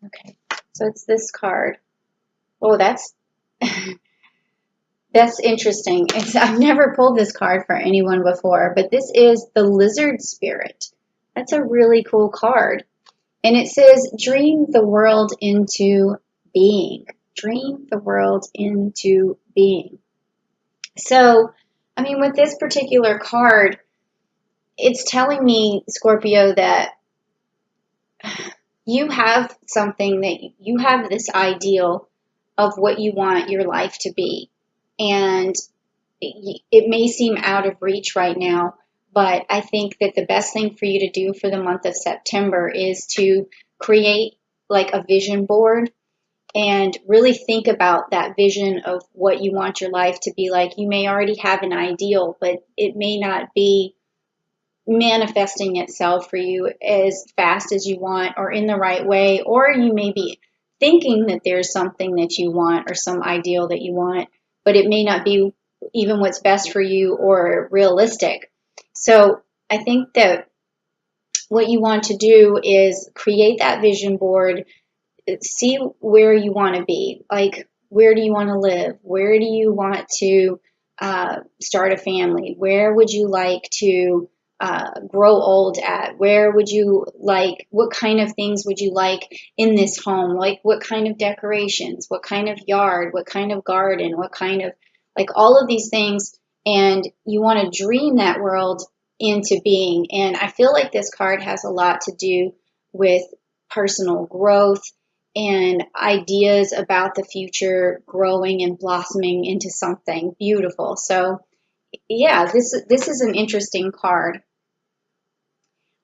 Okay, so it's this card. Oh, that's interesting. I've never pulled this card for anyone before, but this is the Lizard Spirit. That's a really cool card. And it says, dream the world into being. Dream the world into being. So, I mean, with this particular card, it's telling me, Scorpio, that you have something that you have this ideal of what you want your life to be. And it may seem out of reach right now, but I think that the best thing for you to do for the month of September is to create like a vision board and really think about that vision of what you want your life to be like. You may already have an ideal, but it may not be manifesting itself for you as fast as you want or in the right way, or you may be thinking that there's something that you want or some ideal that you want, but it may not be even what's best for you or realistic. So I think that what you want to do is create that vision board, see where you want to be. Like, where do you want to live? Where do you want to start a family? Where would you like to grow old at? Where would you like, what kind of things would you like in this home? Like, what kind of decorations? What kind of yard? What kind of garden? What kind of, like, all of these things. And you want to dream that world into being. And I feel like this card has a lot to do with personal growth and ideas about the future growing and blossoming into something beautiful. So, yeah, this is an interesting card.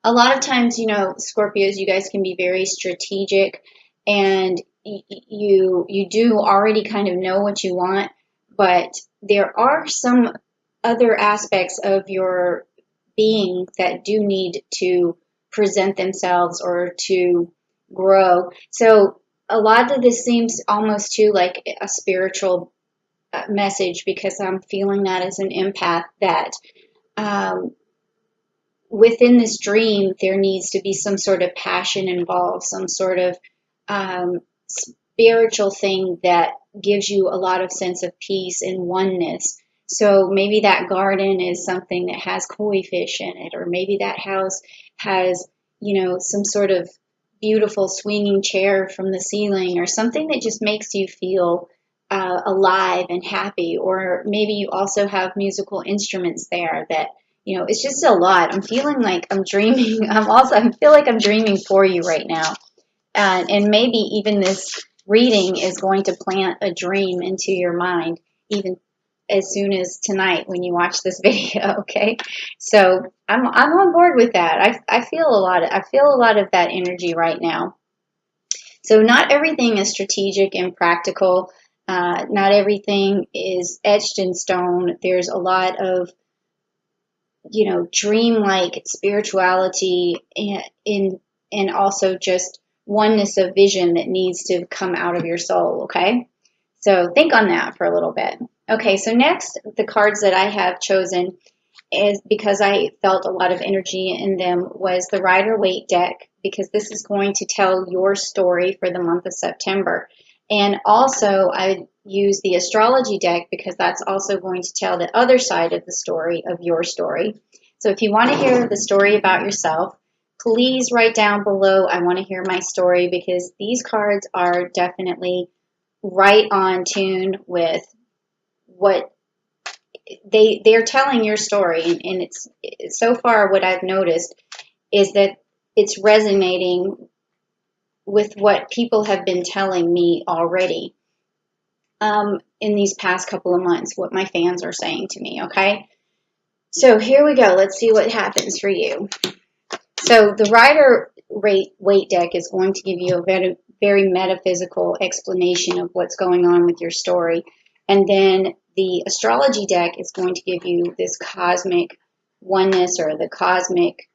A lot of times, Scorpios, you guys can be very strategic, and you do already kind of know what you want, but there are some other aspects of your being that do need to present themselves or to grow. So a lot of this seems almost too like a spiritual message, because I'm feeling that as an empath, that um, within this dream, there needs to be some sort of passion involved, some sort of spiritual thing that gives you a lot of sense of peace and oneness. So maybe that garden is something that has koi fish in it, or maybe that house has, some sort of beautiful swinging chair from the ceiling, or something that just makes you feel alive and happy. Or maybe you also have musical instruments there that, it's just a lot. I'm feeling like I'm dreaming. I feel like I'm dreaming for you right now. And maybe even this reading is going to plant a dream into your mind, even as soon as tonight when you watch this video. Okay, so I'm on board with that. I feel a lot of that energy right now. So not everything is strategic and practical. Not everything is etched in stone. There's a lot of, dreamlike spirituality and also just oneness of vision that needs to come out of your soul. Okay, so think on that for a little bit. Okay, so next, the cards that I have chosen, is because I felt a lot of energy in them, was the Rider-Waite deck, because this is going to tell your story for the month of September. And also, I use the astrology deck because that's also going to tell the other side of the story of your story. So if you want to hear the story about yourself, please write down below, I want to hear my story, because these cards are definitely right on tune with what they're telling your story. And it's so far, what I've noticed is that it's resonating with what people have been telling me already in these past couple of months, what my fans are saying to me. Okay, so here we go. Let's see what happens for you. So the Rider-Waite deck is going to give you a very, very metaphysical explanation of what's going on with your story. And then the astrology deck is going to give you this cosmic oneness, or the cosmic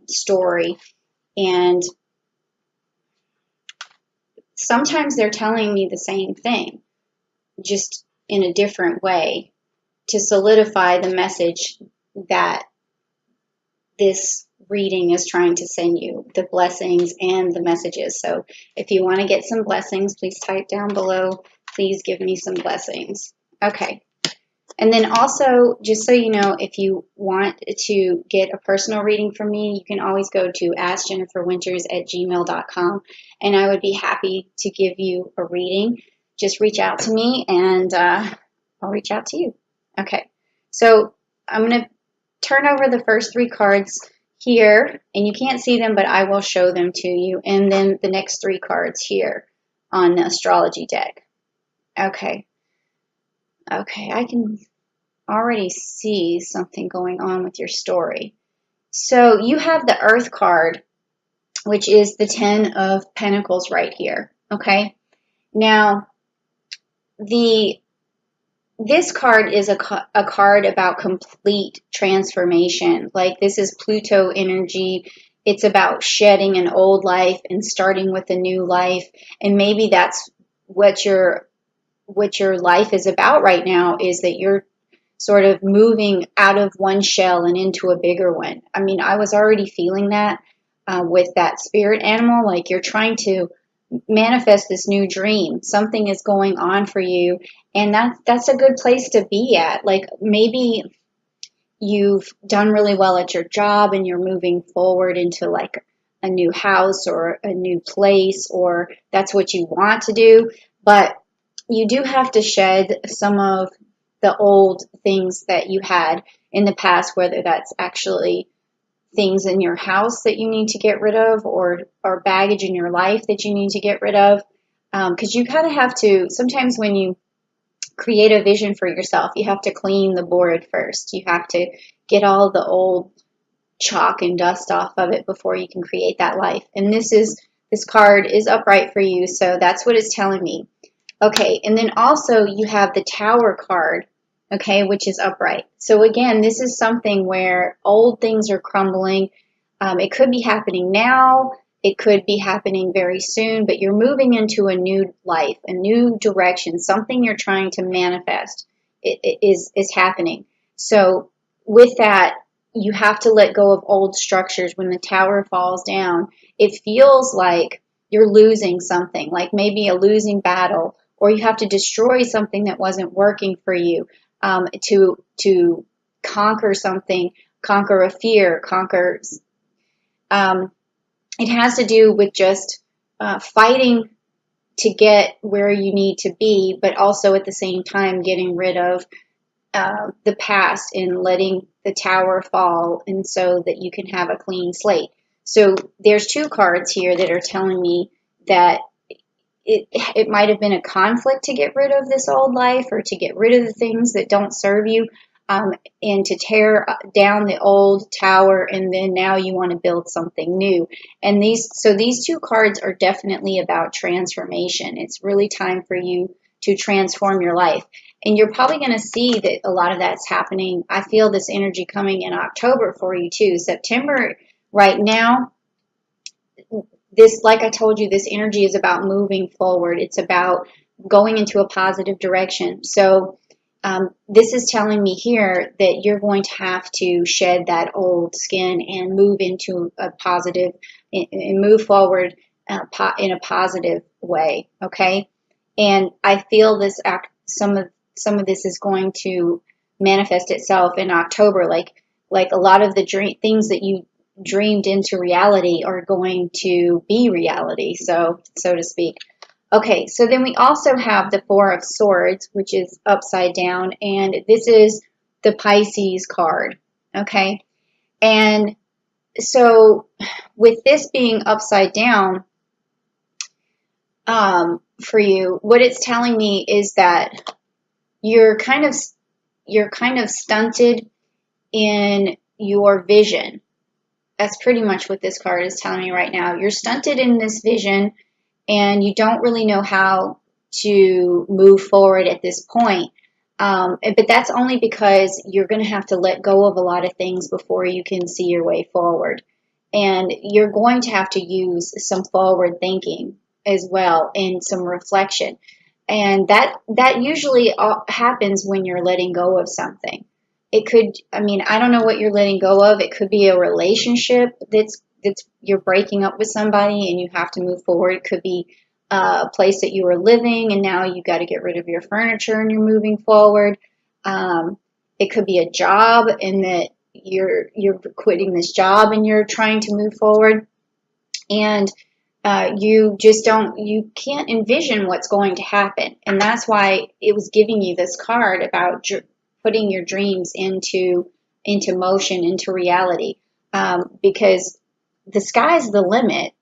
story. And sometimes they're telling me the same thing, just in a different way, to solidify the message that this reading is trying to send you, the blessings and the messages. So if you want to get some blessings, please type down below, please give me some blessings. Okay. And then also, just so you know, if you want to get a personal reading from me, you can always go to askjenniferwinters@gmail.com, and I would be happy to give you a reading. Just reach out to me, and I'll reach out to you. Okay, so I'm going to turn over the first 3 cards here, and you can't see them, but I will show them to you, and then the next 3 cards here on the astrology deck. Okay. Okay, I can already see something going on with your story. So you have the Earth card, which is the 10 of Pentacles right here. Okay. Now, this card is a card about complete transformation. Like, this is Pluto energy. It's about shedding an old life and starting with a new life. And maybe that's what your life is about right now, is that you're sort of moving out of one shell and into a bigger one. I mean, I was already feeling that with that spirit animal. Like, you're trying to manifest this new dream. Something is going on for you, and that's a good place to be at. Like, maybe you've done really well at your job and you're moving forward into like a new house or a new place, or that's what you want to do. But you do have to shed some of the old things that you had in the past, whether that's actually things in your house that you need to get rid of, or baggage in your life that you need to get rid of. Because you kind of have to, sometimes when you create a vision for yourself, you have to clean the board first. You have to get all the old chalk and dust off of it before you can create that life. And this card is upright for you, so that's what it's telling me. Okay, and then also you have the Tower card, okay, which is upright. So again, this is something where old things are crumbling. It could be happening now. It could be happening very soon, but you're moving into a new life, a new direction, something you're trying to manifest is happening. So with that, you have to let go of old structures. When the tower falls down, it feels like you're losing something, like maybe a losing battle, or you have to destroy something that wasn't working for you, to conquer something, conquer a fear, conquer. It has to do with just fighting to get where you need to be, but also at the same time getting rid of the past and letting the tower fall, and so that you can have a clean slate. So there's 2 cards here that are telling me that it might have been a conflict to get rid of this old life, or to get rid of the things that don't serve you, and to tear down the old tower, and then now you want to build something new. And these 2 cards are definitely about transformation. It's really time for you to transform your life. And you're probably going to see that a lot of that's happening. I feel this energy coming in October for you too. September right now, this, like I told you, this energy is about moving forward. It's about going into a positive direction. So this is telling me here that you're going to have to shed that old skin and move into a positive, and move forward in a positive way. Okay. And I feel this some of this is going to manifest itself in October. Like a lot of the things that you dreamed into reality are going to be reality, so to speak. Okay, so then we also have the 4 of Swords, which is upside down, and this is the Pisces card. Okay, and so with this being upside down, for you, what it's telling me is that you're kind of stunted in your vision. That's pretty much what this card is telling me right now. You're stunted in this vision, and you don't really know how to move forward at this point. But that's only because you're going to have to let go of a lot of things before you can see your way forward. And you're going to have to use some forward thinking as well, and some reflection. And that usually happens when you're letting go of something. It could, I mean, I don't know what you're letting go of. It could be a relationship that's you're breaking up with somebody and you have to move forward. It could be a place that you were living and now you got to get rid of your furniture and you're moving forward. It could be a job and that you're quitting this job and you're trying to move forward. And you just don't, you can't envision what's going to happen. And that's why it was giving you this card about putting your dreams into motion, into reality, because the sky's the limit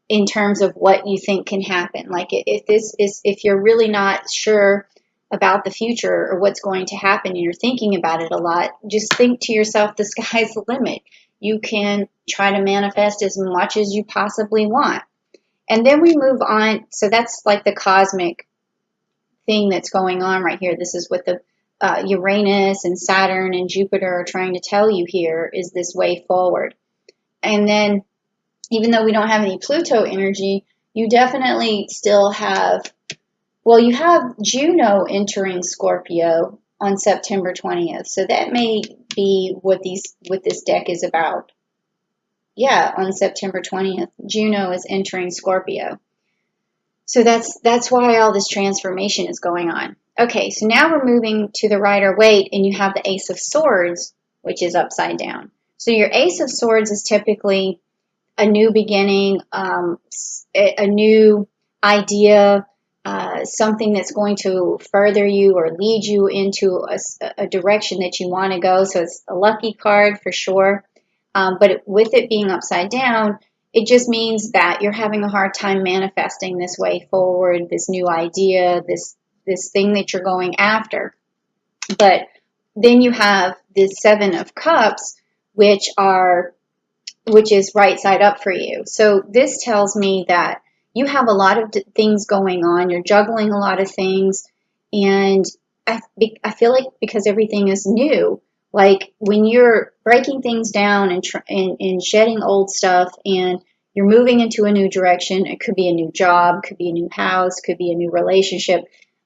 in terms of what you think can happen. Like if you're really not sure about the future or what's going to happen and you're thinking about it a lot, just think to yourself, the sky's the limit. You can try to manifest as much as you possibly want. And then we move on. So that's like the cosmic thing that's going on right here. This is what the Uranus and Saturn and Jupiter are trying to tell you here, is this way forward. And then even though we don't have any Pluto energy, you definitely still have, well, you have Juno entering Scorpio on September 20th. So that may be what this deck is about. Yeah, on September 20th, Juno is entering Scorpio. So that's why all this transformation is going on. Okay, so now we're moving to the Rider-Waite, and you have the Ace of Swords, which is upside down. So your Ace of Swords is typically a new beginning, a new idea, something that's going to further you or lead you into a direction that you want to go. So it's a lucky card for sure. But with it being upside down, it just means that you're having a hard time manifesting this way forward, this new idea, this thing that you're going after. But then you have the Seven of Cups, which is right side up for you. So this tells me that you have a lot of things going on. You're juggling a lot of things, and I feel like because everything is new, like when you're breaking things down and shedding old stuff and you're moving into a new direction, it could be a new job, could be a new house, could be a new relationship.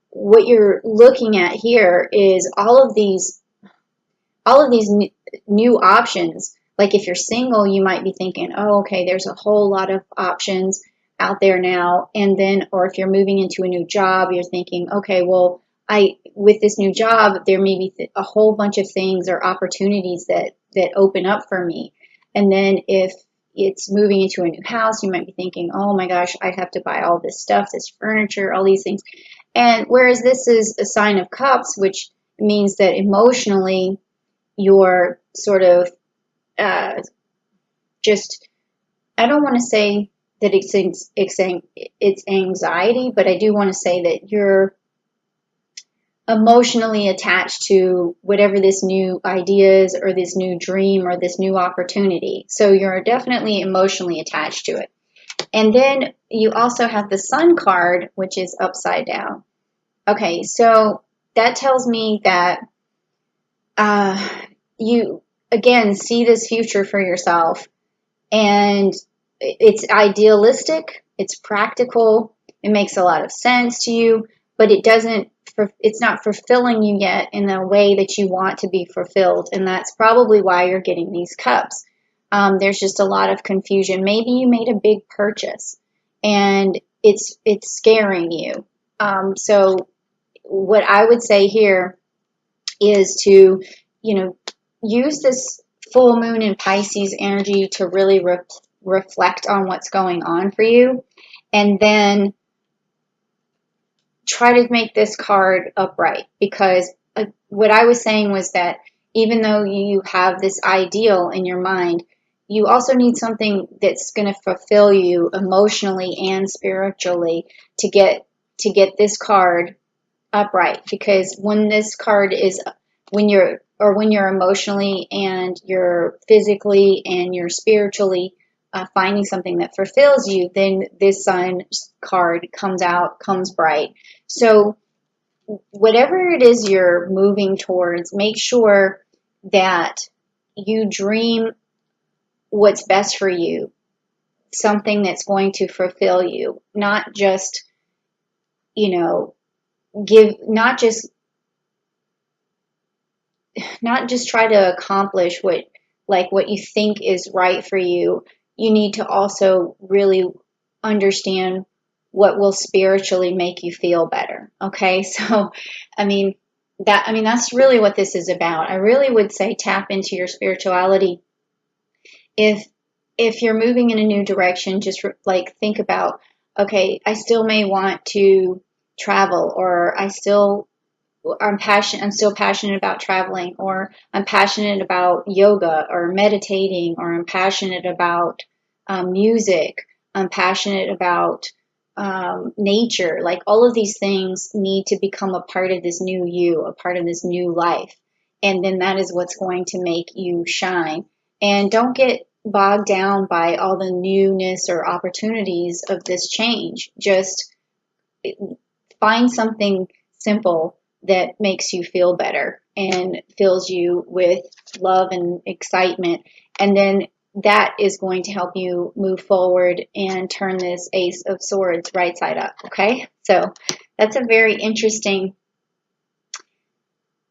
What you're looking at here is all of these new options. Like if you're single, you might be thinking, oh, okay, there's a whole lot of options out there now. And then, or if you're moving into a new job, you're thinking, okay, well, with this new job, there may be a whole bunch of things or opportunities that open up for me. And then if it's moving into a new house, you might be thinking, oh my gosh, I have to buy all this stuff, this furniture, all these things. And whereas this is a sign of cups, which means that emotionally you're sort of just, I don't want to say that it's anxiety, but I do want to say that you're emotionally attached to whatever this new idea is or this new dream or this new opportunity. So you're definitely emotionally attached to it. And then you also have the Sun card, which is upside down. Okay, so that tells me that you, again, see this future for yourself. And it's idealistic, it's practical, it makes a lot of sense to you, but it's not fulfilling you yet in the way that you want to be fulfilled. And that's probably why you're getting these cups. There's just a lot of confusion. Maybe you made a big purchase and it's scaring you. So what I would say here is to, use this full moon in Pisces energy to really reflect on what's going on for you. And then try to make this card upright, because what I was saying was that even though you have this ideal in your mind, you also need something that's going to fulfill you emotionally and spiritually to get this card upright. Because when this card is, when you're emotionally and you're physically and you're spiritually finding something that fulfills you, then this Sun card comes bright. So whatever it is you're moving towards, make sure that you dream what's best for you, something that's going to fulfill you, not just, not just not just try to accomplish what you think is right for you. You need to also really understand what will spiritually make you feel better. Okay? So, I mean, that's really what this is about. I really would say tap into your spirituality. If you're moving in a new direction, just like think about, okay, I still may want to travel, or I'm still passionate about traveling, or I'm passionate about yoga or meditating, or I'm passionate about music. I'm passionate about nature. Like, all of these things need to become a part of this new you, a part of this new life. And then that is what's going to make you shine. And don't get bogged down by all the newness or opportunities of this change. Just find something simple that makes you feel better and fills you with love and excitement. And then that is going to help you move forward and turn this Ace of Swords right side up. Okay? So that's a very interesting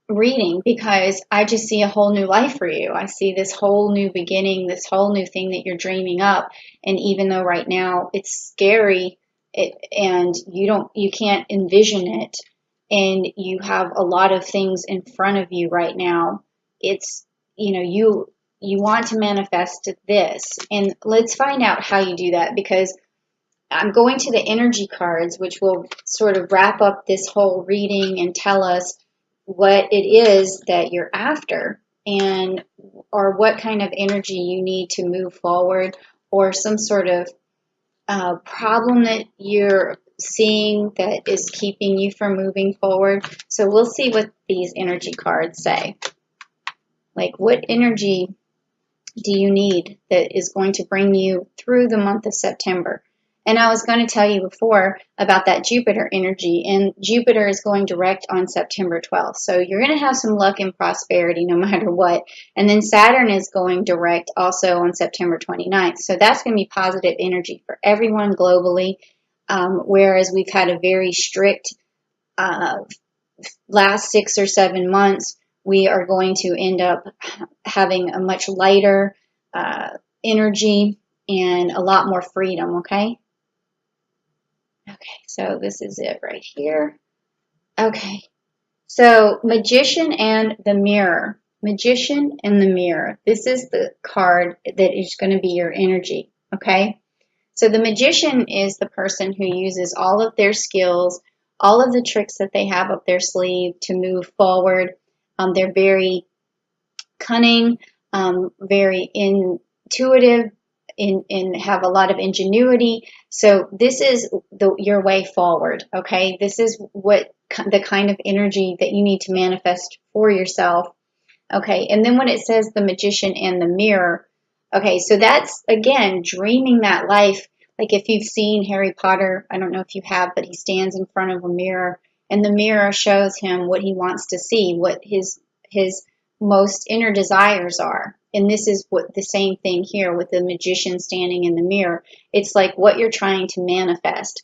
reading, because I just see a whole new life for you. I see this whole new beginning, this whole new thing that you're dreaming up. And even though right now it's scary, and you can't envision it, and you have a lot of things in front of you right now, it's, you want to manifest this. And let's find out how you do that, because I'm going to the energy cards, which will sort of wrap up this whole reading and tell us what it is that you're after, and or what kind of energy you need to move forward, or some sort of problem that you're seeing that is keeping you from moving forward. So we'll see what these energy cards say. Like, what energy do you need that is going to bring you through the month of September? And I was going to tell you before about that Jupiter energy, and Jupiter is going direct on September 12th. So you're going to have some luck and prosperity no matter what. And then Saturn is going direct also on September 29th. So that's going to be positive energy for everyone globally. Whereas we've had a very strict last 6 or 7 months, we are going to end up having a much lighter energy and a lot more freedom, okay? Okay, so this is it right here. Okay, so Magician and the Mirror. Magician and the Mirror. This is the card that is going to be your energy, okay? So the Magician is the person who uses all of their skills, all of the tricks that they have up their sleeve to move forward. They're very cunning, very intuitive, and have a lot of ingenuity. So this is your way forward, okay? This is the kind of energy that you need to manifest for yourself, okay? And then when it says the Magician and the Mirror, okay, so that's, again, dreaming that life. Like, if you've seen Harry Potter, I don't know if you have, but he stands in front of a mirror, and the mirror shows him what he wants to see, what his most inner desires are. And this is what the same thing here with the Magician standing in the mirror. It's like what you're trying to manifest.